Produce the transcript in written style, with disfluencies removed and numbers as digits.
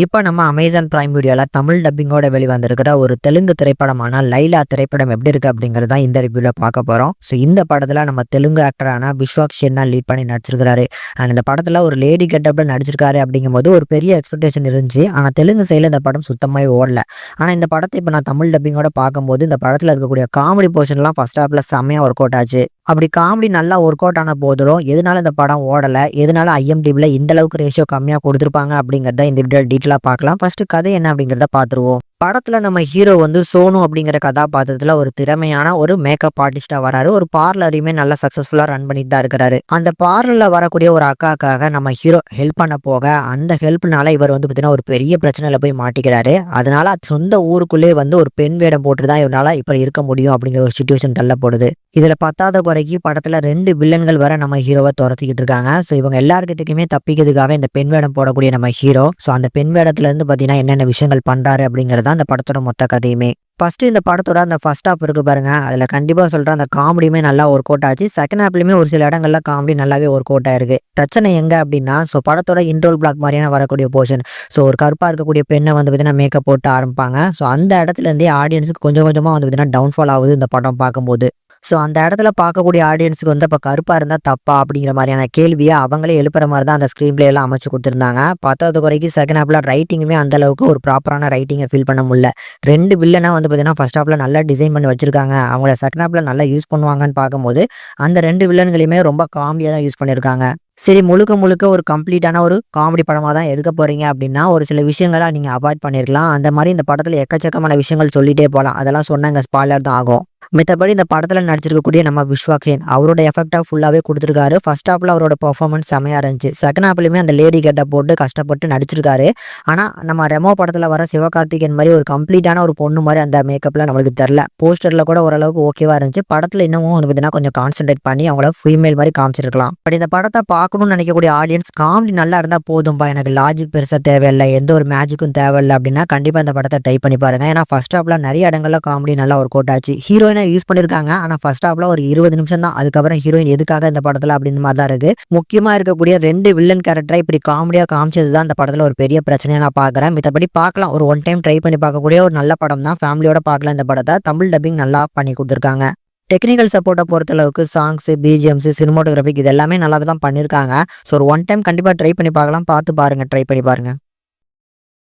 இப்ப நம்ம Amazon prime வீடியோல தமிழ் டப்பிங்கோட வெளிவந்திருக்கிற ஒரு தெலுங்கு திரைப்படமான லைலா திரைப்படம் எப்படி இருக்கு அப்படிங்கிறது தான் இந்த ரிவ்யூல பார்க்க போறோம். ஸோ இந்த படத்துல நம்ம தெலுங்கு ஆக்டரான விஸ்வாக் சேன் தான் லீட் பண்ணி நடிச்சிருக்காரு. அண்ட் இந்த படத்துல ஒரு லேடி கெட்டப்ல நடிச்சிருக்காரு அப்படிங்கும்போது ஒரு பெரிய எக்ஸ்பெக்டேஷன் இருந்துச்சு. ஆனா தெலுங்கு சைடுல இந்த படம் சுத்தமாவே ஓடல. ஆனா இந்த படத்தை இப்ப நான் தமிழ் டப்பிங்கோட பார்க்கும்போது இந்த படத்துல இருக்கக்கூடிய காமெடி போர்ஷன்லாம் ஃபர்ஸ்ட் ஹாப்ல செம்மையா ஒர்க் அவுட் ஆச்சு. அப்படி காமெடி நல்லா ஒர்க் அவுட் ஆன போதிலும் எதனால இந்த படம் ஓடல, எதனால ஐஎம்டிபில இந்த அளவுக்கு ரேஷியோ கம்மியா கொடுத்துருப்பாங்க அப்படிங்கிறத இந்த வீடியோ டீட்டெயிலா பார்க்கலாம். ஃபர்ஸ்ட் கதை என்ன அப்படிங்கிறத பார்த்துருவோம். படத்துல நம்ம ஹீரோ வந்து சோனு அப்படிங்கிற கதாபாத்திரத்துல ஒரு திறமையான ஒரு மேக்கப் ஆர்டிஸ்டா வராரு. ஒரு பார்லரையுமே நல்லா சக்சஸ்ஃபுல்லா ரன் பண்ணிட்டு தான் இருக்கிறாரு. அந்த பார்லர்ல வரக்கூடிய ஒரு அக்காக்காக நம்ம ஹீரோ ஹெல்ப் பண்ண போக அந்த ஹெல்ப்னால இவர் வந்து பார்த்தீங்கன்னா ஒரு பெரிய பிரச்சனையில போய் மாட்டிக்கிறாரு. அதனால சொந்த ஊருக்குள்ளே வந்து ஒரு பெண் வேடம் போட்டு தான் இவரால இப்ப இருக்க முடியும் அப்படிங்கிற ஒரு சுச்சுவேஷன் தள்ளப்படுது. இதுல பத்தாத குறைக்கு படத்துல 2 வில்லன்கள் வர நம்ம ஹீரோவை துரத்திக்கிட்டு இருக்காங்க. ஸோ இவங்க எல்லாருக்கிட்டுக்குமே தப்பிக்கிறதுக்காக இந்த பெண் வேடம் போடக்கூடிய நம்ம ஹீரோ அந்த பெண் வேடத்துல இருந்து பாத்தீங்கன்னா என்னென்ன விஷயங்கள் பண்றாரு அப்படிங்கிறது தான் அந்த படத்தோட மொத்த கதையுமே. ஃபர்ஸ்ட் இந்த படத்தோட அந்த ஃபர்ஸ்ட் ஹாப் இருக்கு பாருங்க, அதுல கண்டிப்பா சொல்றேன் அந்த காமெடியுமே நல்லா ஒர்க் அவுட் ஆச்சு. செகண்ட் ஹாப்லயுமே ஒரு சில இடங்கள்ல காமெடி நல்லாவே ஒர்க் அவுட் ஆயிருக்கு. பிரச்சனை எங்க அப்படின்னா படத்தோட இன்ட்ரோல் பிளாக் மாதிரியான வரக்கூடிய போர்ஷன். ஒரு கருப்பா இருக்கக்கூடிய பெண்ணை வந்து பார்த்தீங்கன்னா மேக்கப் போட்டு ஆரம்பிப்பாங்க. அந்த இடத்துல இருந்தே ஆடியன்ஸுக்கு கொஞ்சம் கொஞ்சமா வந்து பார்த்தீங்கன்னா டவுன்ஃபால் ஆகுது இந்த படம் பார்க்கும்போது. அந்த இடத்துல பார்க்கக்கூடிய ஆடியன்ஸுக்கு வந்து அப்ப கருப்பா இருந்தா தப்பா அப்படிங்கிற மாதிரியான கேள்வியை அவங்களே எழுப்புற மாதிரி தான் அந்த ஸ்கிரீன் பிளே எல்லாம் அமைச்சு கொடுத்துருந்தாங்க. பத்தாவது குறைக்கு செகண்ட் ஹாப்ல ரைட்டிங்குமே அந்த அளவுக்கு ஒரு ப்ராப்பரான ரைட்டிங்கை ஃபீல் பண்ண முடியல. 2 வில்லனா வந்து பார்த்தீங்கன்னா ஃபர்ஸ்ட் ஹாப்ல நல்லா டிசைன் பண்ணி வச்சிருக்காங்க. அவங்கள செகண்ட் ஹாப்ல நல்லா யூஸ் பண்ணுவாங்கன்னு பார்க்கும்போது அந்த 2 வில்லன்களையுமே ரொம்ப காமெடியா தான் யூஸ் பண்ணியிருக்காங்க. சரி, முழுக்க முழுக்க ஒரு கம்ப்ளீட்டான ஒரு காமெடி படமா தான் எடுக்க போறீங்க அப்படின்னா ஒரு சில விஷயங்களை நீங்க அவாய்ட் பண்ணிருக்கலாம். அந்த மாதிரி இந்த படத்துல எக்கச்சக்கமான விஷயங்கள் சொல்லிட்டே போகலாம். அதெல்லாம் சொன்னாங்க ஸ்பாய்லர் தான் ஆகும். மித்தபடி இந்த படத்துல நடிச்சிருக்கக்கூடிய நம்ம விஸ்வாக் சேன் அவரோட எஃபெக்டா ஃபுல்லாவே கொடுத்துருக்காரு. ஃபர்ஸ்ட் ஹாப்ல அவரோட பெர்ஃபார்மன்ஸ் செமையா இருந்துச்சு. செகண்ட் ஹாப்லயுமே அந்த லேடி கெட்டப் போட்டு கஷ்டப்பட்டு நடிச்சிருக்காரு. ஆனா நம்ம ரெமோ படத்துல வர சிவகார்த்திகேயன் மாதிரி ஒரு கம்ப்ளீட்டான ஒரு பொண்ணு மாதிரி அந்த மேக்கப்ல நம்மளுக்கு தெரியல. போஸ்டர்ல கூட ஓரளவுக்கு ஓகேவா இருந்துச்சு. படத்துல இன்னமும் வந்து பார்த்தீங்கன்னா கொஞ்சம் கான்சென்ட்ரேட் பண்ணி அவங்கள ஃபீமேல் மாதிரி காமிச்சிருக்கலாம். பட் இந்த படத்தை பார்க்கணும்னு நினைக்கக்கூடிய ஆடியன்ஸ் காமெடி நல்லா இருந்தா போதும்பா, எனக்கு லாஜிக் பெருசா தேவையில்லை, எந்த ஒரு மேஜிக்கும் தேவையில்லை அப்படின்னா கண்டிப்பா இந்த படத்தை ட்ரை பண்ணி பாருங்க. ஏன்னா ஃபர்ஸ்ட் ஹாப்ல நிறைய இடங்கள்ல காமெடி நல்லா ஒர்க் அவுட் ஆச்சு. ஹீரோயினா யூஸ் பண்ணிருக்காங்க. ஆனா ஃபர்ஸ்ட் ஹாப்ல ஒரு 20 நிமிஷம் தான். அதுக்கப்புறம் ஹீரோயின் எதுக்காக இந்த படத்துல அப்படின்னு மாதிரி தான் இருக்கு. முக்கியமா இருக்கக்கூடிய 2 வில்லன் கேரக்டரை இப்படி காமெடியா காமிச்சதுதான் இந்த படத்துல ஒரு பெரிய பிரச்சனையா நான் பாக்குறேன். மித்தபடி பார்க்கலாம், ஒரு ஒன் டைம் ட்ரை பண்ணி பார்க்கக்கூடிய ஒரு நல்ல படம் தான். ஃபேமிலியோட பார்க்கலாம் இந்த படத்தை. தமிழ் டப்பிங் நல்லா பண்ணி கொடுத்துருக்காங்க. டெக்னிக்கல் சப்போர்ட்டை பொறுத்தளவுக்கு சாங்ஸ், பிஜிஎம்ஸ், சினிமாட்டோகிராஃபிக் இது எல்லாமே நல்லா தான் பண்ணியிருக்காங்க. ஒரு ஒன் டைம் கண்டிப்பா ட்ரை பண்ணி பார்க்கலாம். பார்த்து பாருங்க, ட்ரை பண்ணி பாருங்க.